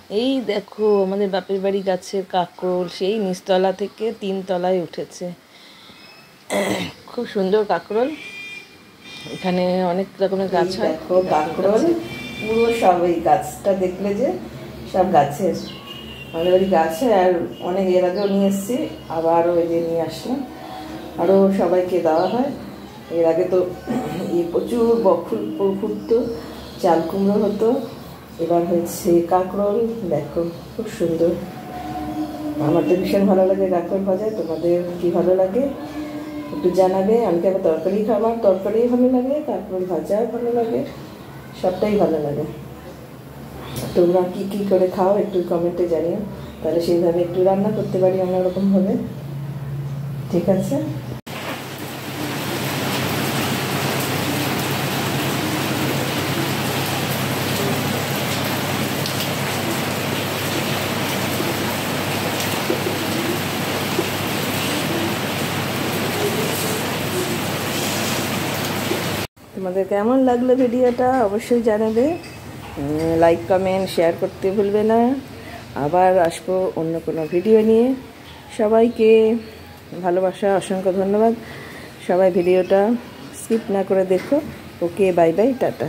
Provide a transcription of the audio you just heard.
এই দেখো আমাদের বাপের বাড়ি গাছের কাঁকরোল সেই নিচতলা থেকে 3 তলায় উঠেছে। খুব সুন্দর কাঁকরোল। এখানে অনেক রকমের গাছ হয়। দেখো কাঁকরোল পুরো সব এই গাছটা দেখলে যে সব গাছের, আমাদের বাড়ি গাছে। আর অনেক এর আগেও নিয়ে এসেছি, আবারও এই যে নিয়ে আসলাম, আরও সবাইকে দেওয়া হয়। এর আগে তো প্রচুর বকফুল ফুটতো, চাল কুমড়ো হতো, এবার হচ্ছে কাঁকরোল। দেখো খুব সুন্দর। আমার তো ভীষণ ভালো লাগে কাঁকরোল ভাজা। তোমাদের কি ভালো লাগে একটু জানাবে। আমি তো আবার তরকারি খাবার, তরকারি ভালো লাগে, কাঁকরোল ভাজাও ভালো লাগে, সবটাই ভালো লাগে। তোমরা কি কি করে খাও একটু কমেন্টে জানিও, তাহলে সেইভাবে একটু রান্না করতে পারি অন্যরকমভাবে। ঠিক আছে। তোমাদের কেমন লাগলো ভিডিওটা অবশ্যই জানাবে। লাইক কমেন্ট শেয়ার করতে ভুলবে না। আবার আসবো অন্য কোনো ভিডিও নিয়ে। সবাইকে ভালোবাসা, অসংখ্য ধন্যবাদ। সবাই ভিডিওটা স্কিপ না করে দেখো। ওকে, বাই বাই, টাটা।